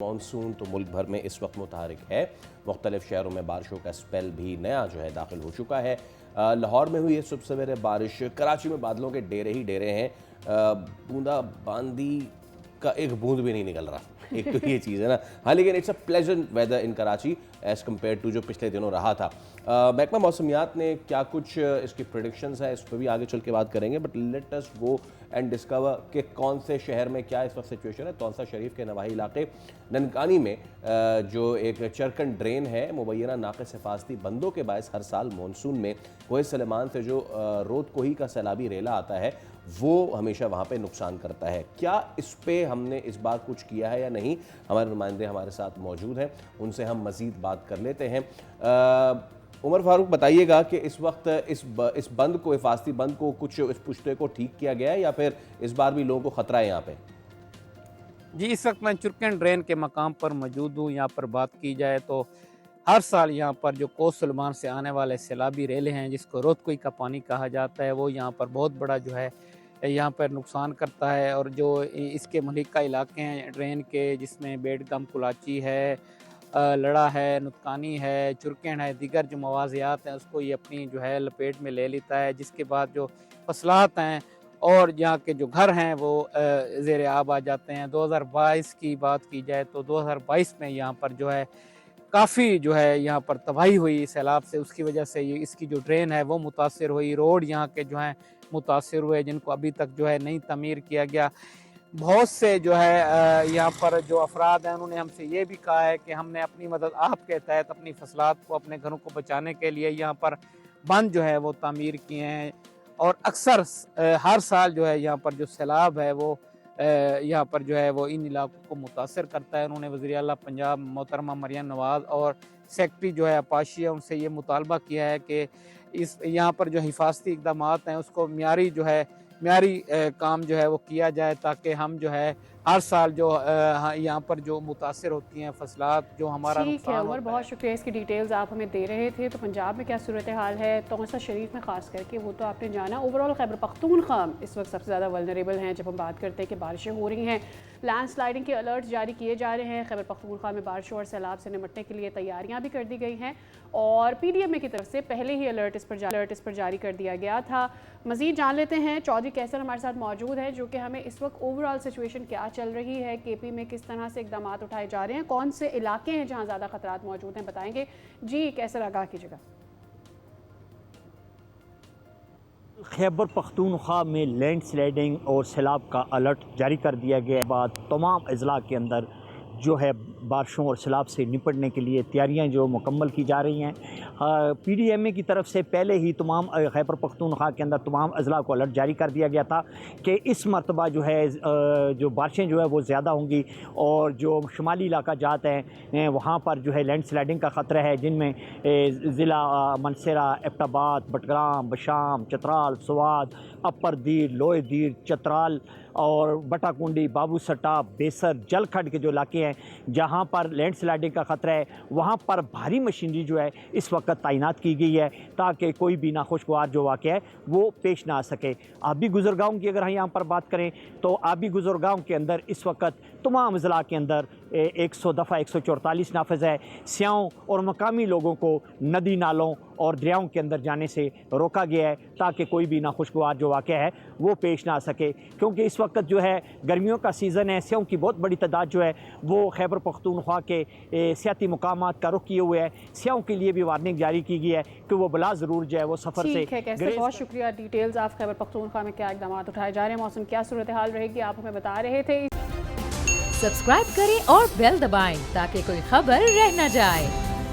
Monsoon تو ملک بھر میں اس وقت متحرک ہے۔ مختلف شہروں میں بارشوں کا سپیل بھی نیا داخل ہو چکا ہے۔ لاہور میں ہوئی ہے صبح سویرے بارش، کراچی میں بادلوں کے ڈیرے ہی ڈیرے ہیں، بوندا باندی کا ایک بوند بھی نہیں نکل رہا، ایک تو یہ چیز ہے نا۔ ہاں لیکن it's a pleasant weather in Karachi as compare to جو پچھلے دنوں رہا تھا۔ محکمہ موسمیات نے کیا کچھ اس کی پریڈکشنز ہے، اس پہ بھی آگے چل کے بات کریں گے، but let us go and discover کہ کون سے شہر میں کیا اس وقت سچویشن ہے۔ تونسا شریف کے نواحی علاقے ننکانی میں جو ایک چرکن ڈرین ہے، مبینہ ناقص حفاظتی بندوں کے باعث ہر سال مانسون میں کوہ سلیمان سے جو رود کوہی کا سیلابی ریلا آتا ہے وہ ہمیشہ وہاں پہ نقصان کرتا ہے۔ کیا اس پہ ہم نے اس بار کچھ کیا ہے یا نہیں؟ ہمارے نمائندے ہمارے ساتھ موجود ہیں، ان سے ہم مزید بات کر لیتے ہیں۔ عمر فاروق بتائیے گا کہ اس وقت اس بند کو، حفاظتی بند کو، کچھ اس پشتے کو ٹھیک کیا گیا ہے یا پھر اس بار بھی لوگوں کو خطرہ ہے یہاں پہ؟ جی، اس وقت میں چرکن ڈرین کے مقام پر موجود ہوں۔ یہاں پر بات کی جائے تو ہر سال یہاں پر جو کوہ سلیمان سے آنے والے سیلابی ریلے ہیں، جس کو رود کوہی کا پانی کہا جاتا ہے، وہ یہاں پر بہت بڑا یہاں پر نقصان کرتا ہے۔ اور جو اس کے ملحقہ علاقے ہیں ڈرین کے، جس میں بیڑ گم، کلاچی ہے، لڑا ہے، نتکانی ہے، چرکن ہے، دیگر جو موازیات ہیں، اس کو یہ اپنی لپیٹ میں لے لیتا ہے، جس کے بعد جو فصلات ہیں اور یہاں کے جو گھر ہیں وہ زیر آب آ جاتے ہیں۔ 2022 کی بات کی جائے تو 2022 میں یہاں پر کافی یہاں پر تباہی ہوئی سیلاب سے۔ اس کی وجہ سے اس کی جو ڈرین ہے وہ متاثر ہوئی، روڈ یہاں کے ہیں متاثر ہوئے، جن کو ابھی تک نہیں تعمیر کیا گیا۔ بہت سے یہاں پر جو افراد ہیں، انہوں نے ہم سے یہ بھی کہا ہے کہ ہم نے اپنی مدد آپ کے تحت اپنی فصلات کو، اپنے گھروں کو بچانے کے لیے یہاں پر بند وہ تعمیر کیے ہیں۔ اور اکثر ہر سال یہاں پر جو سیلاب ہے وہ یہاں پر وہ ان علاقوں کو متاثر کرتا ہے۔ انہوں نے وزیر اعلیٰ پنجاب محترمہ مریم نواز اور سیکرٹری اپاشی ہے، ان سے یہ مطالبہ کیا ہے کہ یہاں پر جو حفاظتی اقدامات ہیں اس کو معیاری معیاری کام وہ کیا جائے، تاکہ ہم ہر سال یہاں پر جو متاثر ہوتی ہیں فصلات، جو ہمارا ٹھیک ہے نقصان عمر، ہوتا بہت شکریہ اس کی ڈیٹیلز آپ ہمیں دے رہے تھے۔ تو پنجاب میں کیا صورتحال ہے، تونسا شریف میں خاص کر کے، وہ تو آپ نے جانا۔ اوورآل خیبر پختونخوا اس وقت سب سے زیادہ ولنریبل ہیں جب ہم بات کرتے ہیں کہ بارشیں ہو رہی ہیں، لینڈ سلائڈنگ کے الرٹس جاری کیے جا رہے ہیں۔ خیبر پختونخوا میں بارشوں اور سیلاب سے نمٹنے کے لیے تیاریاں بھی کر دی گئی ہیں، اور پی ڈی ایم اے کی طرف سے پہلے ہی الرٹ اس پر جاری کر دیا گیا تھا۔ مزید جان لیتے ہیں، چودھری کیسر ہمارے ساتھ موجود ہے جو کہ ہمیں اس وقت اوورآل سچویشن کیا چل رہی ہے، کے پی میں کس طرح سے اقدامات اٹھائے جا رہے ہیں، کون سے علاقے ہیں جہاں زیادہ خطرات موجود ہیں، بتائیں گے؟ جی کیسر، آگاہ کیجیے گا۔ خیبر پختونخوا میں لینڈ سلائڈنگ اور سیلاب کا الرٹ جاری کر دیا گیا ہے۔ بعد تمام اضلاع کے اندر بارشوں اور سیلاب سے نپٹنے کے لیے تیاریاں مکمل کی جا رہی ہیں۔ پی ڈی ایم اے کی طرف سے پہلے ہی تمام خیبر پختونخوا کے اندر تمام اضلاع کو الرٹ جاری کر دیا گیا تھا کہ اس مرتبہ جو بارشیں وہ زیادہ ہوں گی، اور جو شمالی علاقہ جات ہیں وہاں پر لینڈ سلائڈنگ کا خطرہ ہے، جن میں ضلع منسیرہ، ایبٹ آباد، بٹگرام، بشام، چترال، سوات، اپر دیر، لوئے دیر، چترال اور بٹا کنڈی، بابو سٹا، بیسر، جل کھڈ کے جو علاقے ہیں جہاں پر لینڈ سلائڈنگ کا خطرہ ہے، وہاں پر بھاری مشینری اس وقت تعینات کی گئی ہے تاکہ کوئی بھی ناخوشگوار واقعہ ہے وہ پیش نہ آ سکے۔ آبی گزرگاہوں کی اگر ہم یہاں پر بات کریں تو آبی گزرگاہوں کے اندر اس وقت تمام اضلاع کے اندر 100 دفعہ 144 نافذ ہے۔ سیاحوں اور مقامی لوگوں کو ندی نالوں اور دریاؤں کے اندر جانے سے روکا گیا ہے تاکہ کوئی بھی ناخوشگوار واقعہ ہے وہ پیش نہ آ سکے، کیونکہ اس وقت گرمیوں کا سیزن ہے۔ سیاحوں کی بہت بڑی تعداد وہ خیبر پختونخوا کے سیاحتی مقامات کا رخ کیے ہوئے ہے۔ سیاحوں کے لیے بھی وارننگ جاری کی گئی ہے کہ وہ بلا ضرور وہ سفر سے ٹھیک ہے کیسر، بہت شکریہ ڈیٹیلز آپ خیبر پختونخوا میں کیا اقدامات اٹھائے جا رہے ہیں، موسم کیا صورتحال رہے گی، آپ ہمیں بتا رہے تھے۔ سبسکرائب کریں اور بیل دبائیں تاکہ کوئی خبر رہ نہ جائے۔